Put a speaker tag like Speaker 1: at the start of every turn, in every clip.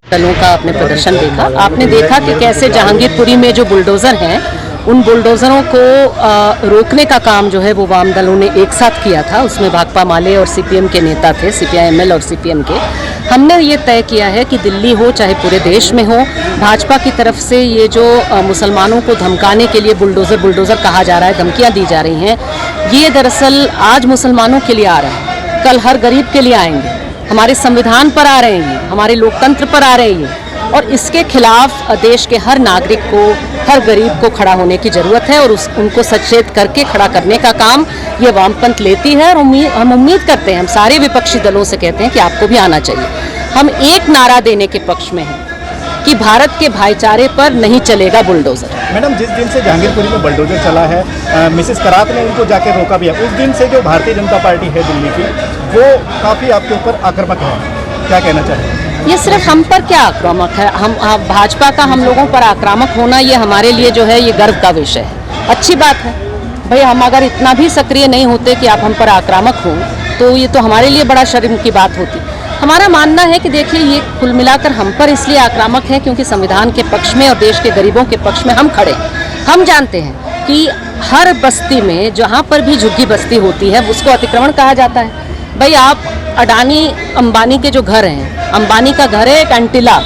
Speaker 1: दलों का आपने प्रदर्शन देखा, आपने देखा कि कैसे जहांगीरपुरी में जो बुलडोज़र हैं उन बुलडोज़रों को रोकने का काम जो है वो वाम दलों ने एक साथ किया था। उसमें भाकपा माले और सीपीएम के नेता थे, सीपीआईएमएल और सीपीएम के। हमने ये तय किया है कि दिल्ली हो चाहे पूरे देश में हो, भाजपा की तरफ से ये जो मुसलमानों को धमकाने के लिए बुलडोज़र कहा जा रहा है, धमकियाँ दी जा रही हैं, ये दरअसल आज मुसलमानों के लिए आ रहा है, कल हर गरीब के लिए आएंगे, हमारे संविधान पर आ रहे हैं, हमारे लोकतंत्र पर आ रहे हैं। और इसके खिलाफ देश के हर नागरिक को, हर गरीब को खड़ा होने की ज़रूरत है और उनको सचेत करके खड़ा करने का काम ये वामपंथ लेती है। और हम उम्मीद करते हैं, हम सारे विपक्षी दलों से कहते हैं कि आपको भी आना चाहिए। हम एक नारा देने के पक्ष में हैं कि भारत के भाईचारे पर नहीं चलेगा बुलडोज़र।
Speaker 2: मैडम, जिस दिन से जहांगीरपुरी में बुलडोज़र चला है, मिसेस करात ने उनको जाके रोका भी है, उस दिन से जो भारतीय जनता पार्टी है दिल्ली की, वो काफ़ी आपके ऊपर आक्रामक है, क्या कहना चाहेंगे?
Speaker 1: ये सिर्फ हम पर क्या आक्रामक है, हम भाजपा का हम लोगों पर आक्रामक होना ये हमारे लिए जो है ये गर्व का विषय है, अच्छी बात है भाई। हम अगर इतना भी सक्रिय नहीं होते कि आप हम पर आक्रामक हो तो ये तो हमारे लिए बड़ा शर्म की बात होती। हमारा मानना है कि देखिए ये कुल मिलाकर हम पर इसलिए आक्रामक है क्योंकि संविधान के पक्ष में और देश के गरीबों के पक्ष में हम खड़े। हम जानते हैं कि हर बस्ती में जहाँ पर भी झुग्गी बस्ती होती है उसको अतिक्रमण कहा जाता है। भाई आप अडानी अंबानी के जो घर हैं, अंबानी का घर है एक एंटिला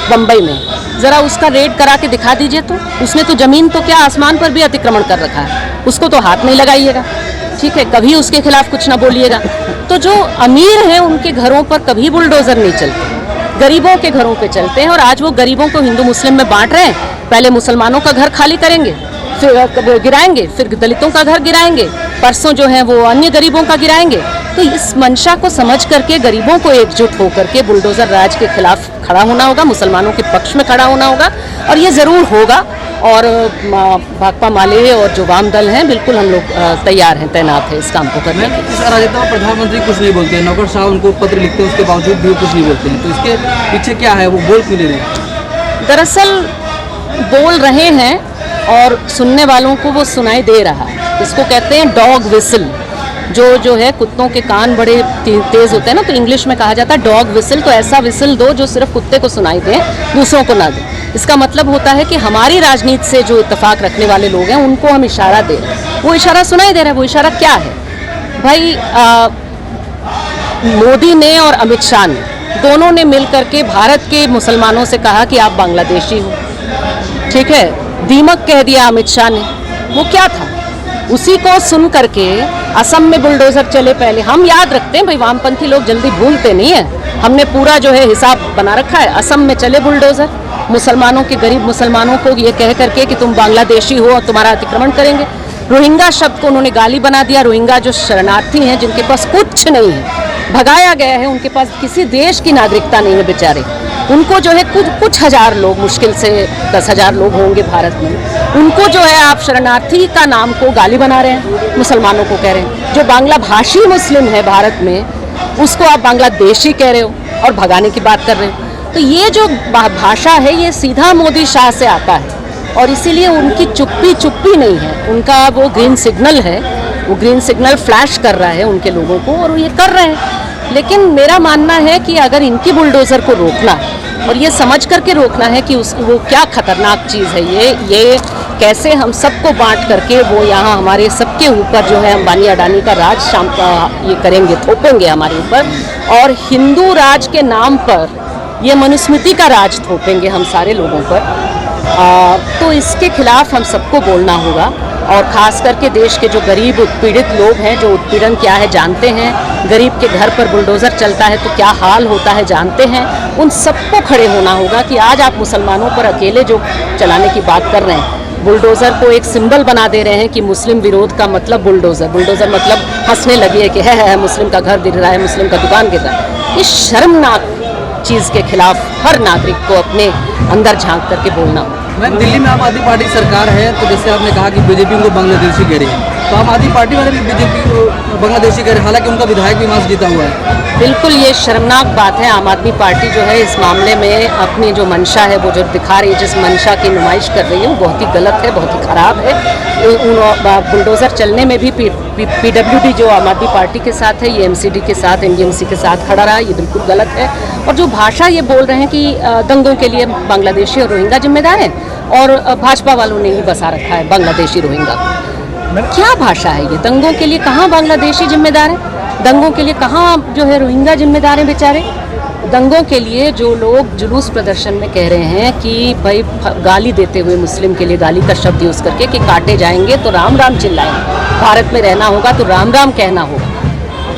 Speaker 1: बम्बई में, ज़रा उसका रेड करा के दिखा दीजिए। तो उसने तो ज़मीन तो क्या आसमान पर भी अतिक्रमण कर रखा है, उसको तो हाथ नहीं लगाइएगा, ठीक है, कभी उसके खिलाफ कुछ ना बोलिएगा। तो जो अमीर हैं उनके घरों पर कभी बुलडोज़र नहीं चलते, गरीबों के घरों पे चलते हैं। और आज वो गरीबों को हिंदू मुस्लिम में बांट रहे हैं, पहले मुसलमानों का घर खाली करेंगे, फिर गिराएंगे, फिर दलितों का घर गिराएंगे, परसों जो है वो अन्य गरीबों का गिराएंगे। तो इस मंशा को समझ करके गरीबों को एकजुट होकर के बुलडोज़र राज के खिलाफ खड़ा होना होगा, मुसलमानों के पक्ष में खड़ा होना होगा, और ये ज़रूर होगा। और भाकपा माले और जो वाम दल हैं, बिल्कुल हम लोग तैयार हैं, तैनात हैं इस काम को करने के।
Speaker 3: इस अराजकता में प्रधानमंत्री कुछ नहीं बोलते हैं, नौकरशाह उनको पत्र लिखते हैं, उसके बावजूद भी वो कुछ नहीं बोलते हैं, तो इसके पीछे क्या है, वो बोल क्यों ले रहे हैं?
Speaker 1: दरअसल बोल रहे हैं और सुनने वालों को वो सुनाई दे रहा है। इसको कहते हैं डॉग विसल, जो है कुत्तों के कान बड़े तेज़ होते हैं ना, तो इंग्लिश में कहा जाता है डॉग विसल। तो ऐसा विसल दो जो सिर्फ कुत्ते को सुनाई दे, दूसरों को ना दे। इसका मतलब होता है कि हमारी राजनीति से जो इत्तेफाक रखने वाले लोग हैं उनको हम इशारा दे रहे हैं, वो इशारा सुनाई दे रहा है। वो इशारा क्या है भाई? मोदी ने और अमित शाह ने दोनों ने मिल करके भारत के मुसलमानों से कहा कि आप बांग्लादेशी हो, ठीक है, दीमक कह दिया अमित शाह ने। वो क्या था? उसी को सुन करके असम में बुलडोज़र चले पहले। हम याद रखते हैं भाई, वामपंथी लोग जल्दी भूलते नहीं हैं, हमने पूरा जो है हिसाब बना रखा है। असम में चले बुलडोज़र, मुसलमानों के, गरीब मुसलमानों को ये कह करके कि तुम बांग्लादेशी हो और तुम्हारा अतिक्रमण करेंगे। रोहिंगा शब्द को उन्होंने गाली बना दिया। रोहिंगा जो शरणार्थी हैं, जिनके पास कुछ नहीं है, भगाया गया है, उनके पास किसी देश की नागरिकता नहीं है बेचारे, उनको जो है कुछ हज़ार लोग, मुश्किल से 10,000 लोग होंगे भारत में, उनको जो है आप शरणार्थी का नाम को गाली बना रहे हैं, मुसलमानों को कह रहे हैं। जो बांग्ला भाषी मुस्लिम है भारत में, उसको आप बांग्लादेशी कह रहे हो और भगाने की बात कर रहे हो। तो ये जो भाषा है ये सीधा मोदी शाह से आता है और इसीलिए उनकी चुप्पी नहीं है, उनका वो ग्रीन सिग्नल है, वो ग्रीन सिग्नल फ्लैश कर रहा है उनके लोगों को और ये कर रहे हैं। लेकिन मेरा मानना है कि अगर इनकी बुलडोज़र को रोकना और ये समझ करके रोकना है कि वो क्या खतरनाक चीज़ है, ये कैसे हम सबको बांट करके वो यहाँ हमारे सबके ऊपर जो है अंबानी अडानी का राज ये करेंगे, थोपेंगे हमारे ऊपर, और हिंदू राज के नाम पर ये मनुस्मृति का राज थोपेंगे हम सारे लोगों पर। तो इसके खिलाफ हम सबको बोलना होगा और ख़ास करके देश के जो गरीब उत्पीड़ित लोग हैं, जो उत्पीड़न क्या है जानते हैं, गरीब के घर पर बुलडोज़र चलता है तो क्या हाल होता है जानते हैं, उन सबको खड़े होना होगा कि आज आप मुसलमानों पर अकेले जो चलाने की बात कर रहे हैं, बुलडोज़र को एक सिंबल बना दे रहे हैं कि मुस्लिम विरोध का मतलब बुलडोज़र मतलब हंसने लगी है कि है मुस्लिम का घर गिर रहा है, मुस्लिम का दुकान गिर रहा है। इस शर्मनाक चीज़ के खिलाफ हर नागरिक को अपने अंदर झांक करके बोलना हो।
Speaker 3: मैम, दिल्ली में आम आदमी पार्टी सरकार है, तो जैसे आपने कहा कि बीजेपी उनको बांग्लादेशी कह रही है, तो आम आदमी पार्टी वाले भी बीजेपी को बांग्लादेशी कह रहे हैं, हालांकि उनका विधायक भी वहाँ से जीता हुआ है।
Speaker 1: बिल्कुल ये शर्मनाक बात है। आम आदमी पार्टी जो है इस मामले में अपनी जो मंशा है वो जो दिखा रही है, जिस मंशा की नुमाइश कर रही है वो बहुत ही गलत है, बहुत ही ख़राब है। बुलडोज़र चलने में भी पीडब्ल्यूडी जो आम आदमी पार्टी के साथ है, ये एमसीडी के साथ, एनडीएमसी के साथ खड़ा रहा, ये बिल्कुल गलत है। और जो भाषा ये बोल रहे हैं कि दंगों के लिए बांग्लादेशी और रोहिंगा जिम्मेदार हैं और भाजपा वालों ने ही बसा रखा है बांग्लादेशी रोहिंगा, क्या भाषा है ये? दंगों के लिए कहाँ बांग्लादेशी जिम्मेदार हैं? दंगों के लिए कहाँ जो है रोहिंगा जिम्मेदार हैं बेचारे? दंगों के लिए जो लोग जुलूस प्रदर्शन में कह रहे हैं कि भाई गाली देते हुए मुस्लिम के लिए गाली का शब्द यूज़ करके कि काटे जाएंगे तो राम राम चिल्लाएंगे, भारत में रहना होगा तो राम राम कहना होगा।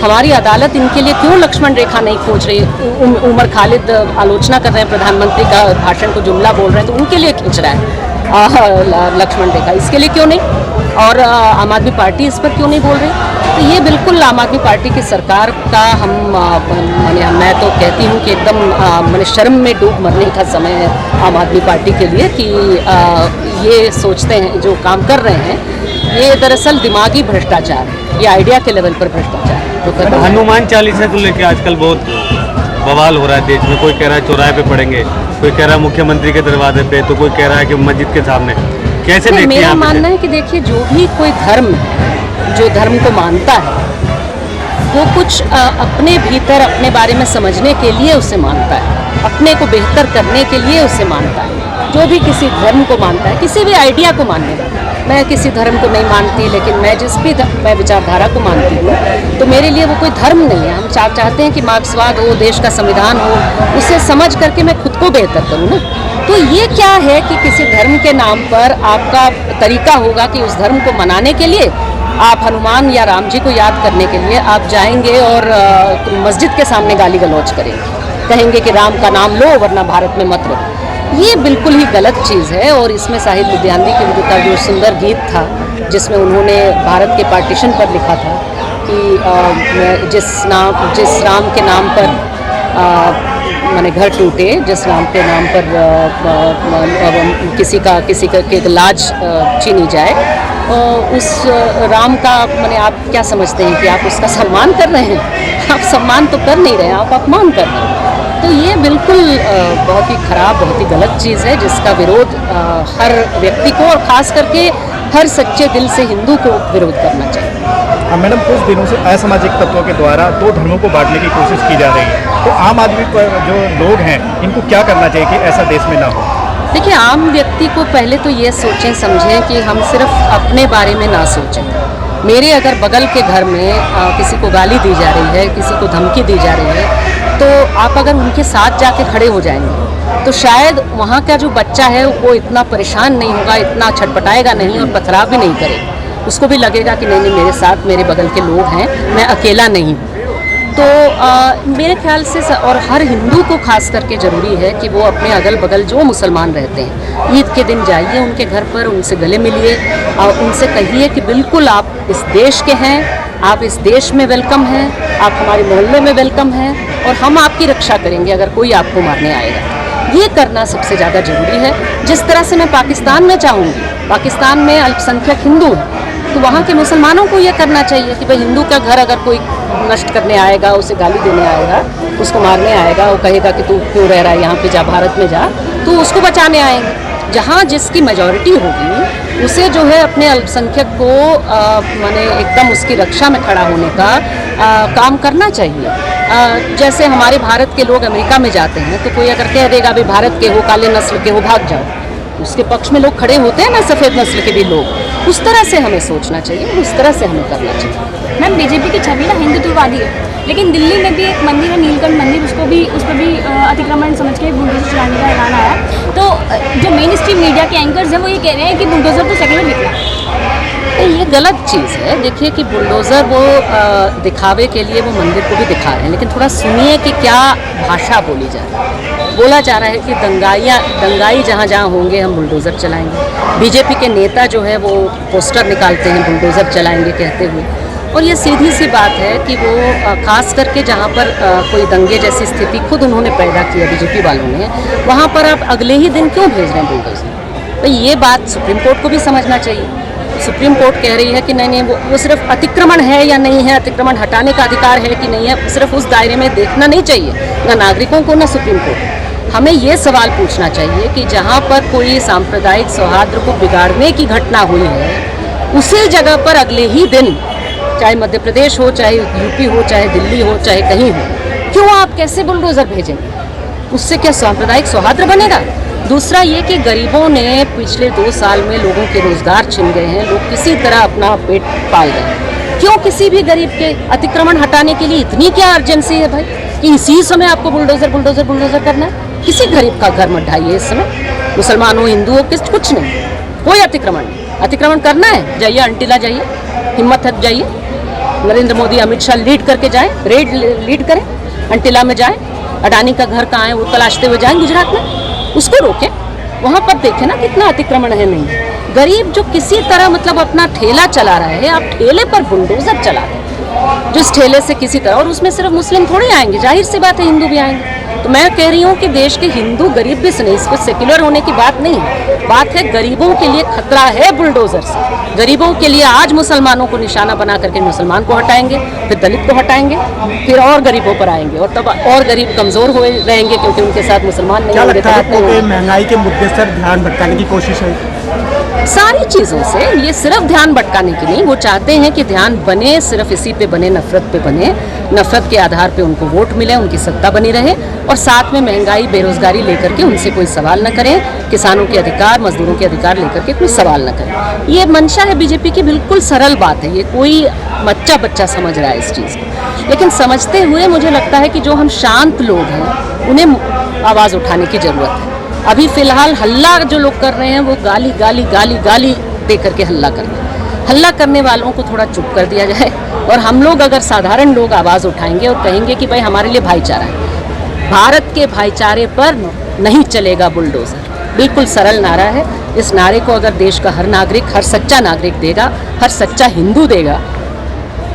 Speaker 1: हमारी अदालत इनके लिए क्यों लक्ष्मण रेखा नहीं खींच रही? उमर खालिद आलोचना कर रहे हैं प्रधानमंत्री का भाषण को, जुमला बोल रहे हैं तो उनके लिए खींच रहा है लक्ष्मण रेखा, इसके लिए क्यों नहीं? और आम आदमी पार्टी इस पर क्यों नहीं बोल रही? तो ये बिल्कुल आम आदमी पार्टी की सरकार का मैं तो कहती हूँ कि एकदम शर्म में डूब मरने का समय है आम आदमी पार्टी के लिए कि ये सोचते हैं जो काम कर रहे हैं ये दरअसल दिमागी भ्रष्टाचार है, ये आइडिया के लेवल पर भ्रष्टाचार है जो कर रहे हैं।
Speaker 4: हनुमान चालीसा को लेकर आजकल बहुत बवाल हो रहा है देश में। कोई कह रहा है चौराहे पे पढ़ेंगे, कोई कह रहा है मुख्यमंत्री के दरवाजे पे, तो कोई कह रहा है कि मस्जिद के सामने। कैसे देखते हैं?
Speaker 1: मेरा मानना है कि देखिए जो भी कोई धर्म जो धर्म को मानता है वो कुछ अपने भीतर अपने बारे में समझने के लिए उसे मानता है, अपने को बेहतर करने के लिए उसे मानता है। जो भी किसी धर्म को मानता है, किसी भी आइडिया को मानने वाला, मैं किसी धर्म को नहीं मानती लेकिन मैं जिस भी मैं विचारधारा को मानती हूँ तो मेरे लिए वो कोई धर्म नहीं है। हम चाहते हैं कि मार्क्सवाद हो, देश का संविधान हो, उसे समझ करके मैं खुद को बेहतर करूँ ना। तो ये क्या है कि किसी धर्म के नाम पर आपका तरीका होगा कि उस धर्म को मनाने के लिए आप हनुमान या राम जी को याद करने के लिए आप जाएंगे और मस्जिद के सामने गाली गलौज करेंगे, कहेंगे कि राम का नाम लो वरना भारत में मत रहो। ये बिल्कुल ही गलत चीज़ है। और इसमें साहिब लुधियानवी की उनका जो सुंदर गीत था जिसमें उन्होंने भारत के पार्टीशन पर लिखा था कि जिस राम के नाम पर माने घर टूटे, जिस राम के नाम पर किसी का लाज छीनी जाए, उस राम का माने आप क्या समझते हैं कि आप उसका सम्मान कर रहे हैं? आप सम्मान तो कर नहीं रहे हैं, आप अपमान कर रहे हैं। तो ये बिल्कुल बहुत ही ख़राब, बहुत ही गलत चीज़ है जिसका विरोध हर व्यक्ति को और ख़ास करके हर सच्चे दिल से हिंदू को विरोध करना चाहिए।
Speaker 2: मैडम कुछ दिनों से असामाजिक तत्वों के द्वारा दो धर्मों को बांटने की कोशिश की जा रही है, तो आम आदमी पर जो लोग हैं इनको क्या करना चाहिए कि ऐसा देश में ना हो?
Speaker 1: देखिए, आम व्यक्ति को पहले तो ये सोचें समझें कि हम सिर्फ अपने बारे में ना सोचें। मेरे अगर बगल के घर में किसी को गाली दी जा रही है, किसी को धमकी दी जा रही है, तो आप अगर उनके साथ जाके खड़े हो जाएंगे तो शायद वहाँ का जो बच्चा है वो इतना परेशान नहीं होगा, इतना छटपटाएगा नहीं और पथराव भी नहीं करेगा। उसको भी लगेगा कि नहीं मेरे साथ मेरे बगल के लोग हैं, मैं अकेला नहीं हूँ। तो मेरे ख्याल से और हर हिंदू को खास करके ज़रूरी है कि वो अपने अगल बगल जो मुसलमान रहते हैं ईद के दिन जाइए उनके घर पर, उनसे गले मिलिए और उनसे कहिए कि बिल्कुल आप इस देश के हैं, आप इस देश में वेलकम हैं, आप हमारे मोहल्ले में वेलकम हैं और हम आपकी रक्षा करेंगे अगर कोई आपको मारने आएगा। ये करना सबसे ज़्यादा ज़रूरी है। जिस तरह से मैं पाकिस्तान में चाहूँगी, पाकिस्तान में अल्पसंख्यक हिंदू हैं तो वहाँ के मुसलमानों को ये करना चाहिए कि भाई हिंदू का घर अगर कोई नष्ट करने आएगा, उसे गाली देने आएगा, उसको मारने आएगा, वो कहेगा कि तू क्यों रह रहा है यहाँ पे, जा भारत में जा, तो उसको बचाने आएंगे। जहाँ जिसकी मेजॉरिटी होगी उसे जो है अपने अल्पसंख्यक को माने एकदम उसकी रक्षा में खड़ा होने का काम करना चाहिए। जैसे हमारे भारत के लोग अमेरिका में जाते हैं तो कोई अगर कह देगा भाई भारत के हो, काले नस्ल के हो, भाग जाओ, उसके पक्ष में लोग खड़े होते हैं ना, सफ़ेद नस्ल के भी लोग। उस तरह से हमें सोचना चाहिए, उस तरह से हमें करना चाहिए।
Speaker 5: मैम, बीजेपी की छवि ना हिंदुत्ववादी है, लेकिन दिल्ली में भी एक मंदिर है नीलकंठ मंदिर, उस पर भी अतिक्रमण समझ के बुलडोजर चलाने का ऐलान आया। तो जो मेन स्ट्रीम मीडिया के एंकर्स हैं वो ये कह रहे हैं कि बुलडोजर तो सेक्युलर निकला।
Speaker 1: ये गलत चीज़ है। देखिए कि बुलडोज़र वो दिखावे के लिए वो मंदिर को भी दिखा रहे हैं, लेकिन थोड़ा सुनिए कि क्या भाषा बोली जा रही है। बोला जा रहा है कि दंगाई जहाँ जहाँ होंगे हम बुलडोज़र चलाएंगे। बीजेपी के नेता जो है वो पोस्टर निकालते हैं बुलडोज़र चलाएंगे कहते हुए, और ये सीधी सी बात है कि वो खास करके जहाँ पर कोई दंगे जैसी स्थिति खुद उन्होंने पैदा किया बीजेपी वालों ने, वहाँ पर आप अगले ही दिन क्यों भेज रहे हैं बुलडोज़र? भाई ये बात सुप्रीम कोर्ट को भी समझना चाहिए। सुप्रीम कोर्ट कह रही है कि नहीं नहीं वो सिर्फ अतिक्रमण है या नहीं है, अतिक्रमण हटाने का अधिकार है कि नहीं है, सिर्फ उस दायरे में देखना नहीं चाहिए ना नागरिकों को ना सुप्रीम कोर्ट। हमें ये सवाल पूछना चाहिए कि जहाँ पर कोई सांप्रदायिक सौहार्द को बिगाड़ने की घटना हुई है, उसी जगह पर अगले ही दिन, चाहे मध्य प्रदेश हो, चाहे यूपी हो, चाहे दिल्ली हो, चाहे कहीं हो, क्यों आप कैसे बुलडोज़र भेजेंगे? उससे क्या सांप्रदायिक सौहार्द बनेगा? दूसरा ये कि गरीबों ने पिछले 2 साल में लोगों के रोजगार छिन गए हैं, लोग किसी तरह अपना पेट पाल रहे हैं। क्यों किसी भी गरीब के अतिक्रमण हटाने के लिए इतनी क्या अर्जेंसी है भाई कि इसी समय आपको बुलडोज़र बुलडोज़र बुलडोज़र करना है? किसी गरीब का घर मत ढाइए इस समय, मुसलमान हो, हिंदू हो, कुछ नहीं, कोई अतिक्रमण नहीं। अतिक्रमण करना है, जाइए अंटिला जाइए, हिम्मत है जाइए, नरेंद्र मोदी अमित शाह लीड करके जाएं, रेड लीड करें, अंटिला में जाएं, अडानी का घर कहाँ है वो तलाशते हुए जाएं गुजरात में, उसको रोकें, वहाँ पर देखें ना कितना अतिक्रमण है। नहीं, गरीब जो किसी तरह मतलब अपना ठेला चला रहा है, आप ठेले पर बुलडोज़र चला रहे हैं, जिस ठेले से किसी तरह, और उसमें सिर्फ मुस्लिम थोड़ी आएंगे, जाहिर सी बात है हिंदू भी आएंगे। तो मैं कह रही हूँ कि देश के हिंदू गरीब भी नहीं, इस पर सेक्युलर होने की बात नहीं है, बात है गरीबों के लिए खतरा है बुलडोज़र से। गरीबों के लिए आज मुसलमानों को निशाना बना करके मुसलमान को हटाएंगे, फिर दलित को हटाएंगे, फिर और गरीबों पर आएंगे, और तब और गरीब कमज़ोर हो रहेंगे क्योंकि उनके साथ मुसलमान नहीं होंगे।
Speaker 2: क्या लगता है आपको कि महंगाई के मुद्दे से ध्यान भटकाने की कोशिश है?
Speaker 1: सारी चीज़ों से, ये सिर्फ ध्यान भटकाने की नहीं, वो चाहते हैं कि ध्यान बने सिर्फ इसी पे बने, नफरत पे बने, नफरत के आधार पे उनको वोट मिले, उनकी सत्ता बनी रहे, और साथ में महंगाई बेरोजगारी लेकर के उनसे कोई सवाल न करें, किसानों के अधिकार, मजदूरों के अधिकार लेकर के कोई सवाल न करें। ये मंशा है बीजेपी की, बिल्कुल सरल बात है, ये कोई बच्चा समझ रहा है इस चीज़ को, लेकिन समझते हुए मुझे लगता है कि जो हम शांत लोग हैं उन्हें आवाज़ उठाने की ज़रूरत है। अभी फिलहाल हल्ला जो लोग कर रहे हैं वो गाली गाली गाली गाली दे करके हल्ला कर रहे हैं। हल्ला करने वालों को थोड़ा चुप कर दिया जाए, और हम लोग अगर साधारण लोग आवाज़ उठाएंगे और कहेंगे कि भाई हमारे लिए भाईचारा है, भारत के भाईचारे पर नहीं चलेगा बुलडोज़र, बिल्कुल सरल नारा है। इस नारे को अगर देश का हर नागरिक, हर सच्चा नागरिक देगा, हर सच्चा हिंदू देगा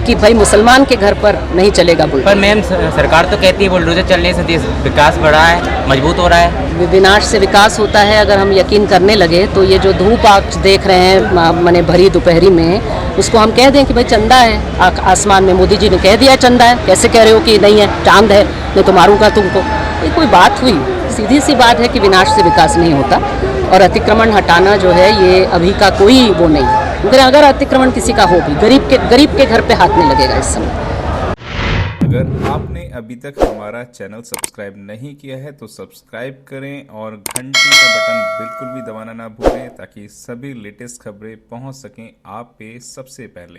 Speaker 1: कि भाई मुसलमान के घर पर नहीं चलेगा बुलडोज़र।
Speaker 6: पर मैम सरकार तो कहती है बुलडोज़र चलने से देश विकास बढ़ा है, मजबूत हो रहा है।
Speaker 1: विनाश से विकास होता है अगर हम यकीन करने लगे तो। ये जो धूप आप देख रहे हैं मैंने भरी दोपहरी में, उसको हम कह दें कि भाई चंदा है आसमान में, मोदी जी ने कह दिया चंदा है, कैसे कह रहे हो कि नहीं है, चांद है, मैं तो मारूंगा तुमको? ये कोई बात हुई? सीधी सी बात है कि विनाश से विकास नहीं होता, और अतिक्रमण हटाना जो है ये अभी का कोई वो नहीं, अगर अतिक्रमण किसी का हो भी, गरीब के घर पे हाथ नहीं लगेगा इस समय।
Speaker 7: अगर आपने अभी तक हमारा चैनल सब्सक्राइब नहीं किया है तो सब्सक्राइब करें और घंटी का बटन बिल्कुल भी दबाना ना भूलें ताकि सभी लेटेस्ट खबरें पहुंच सकें आप पे सबसे पहले।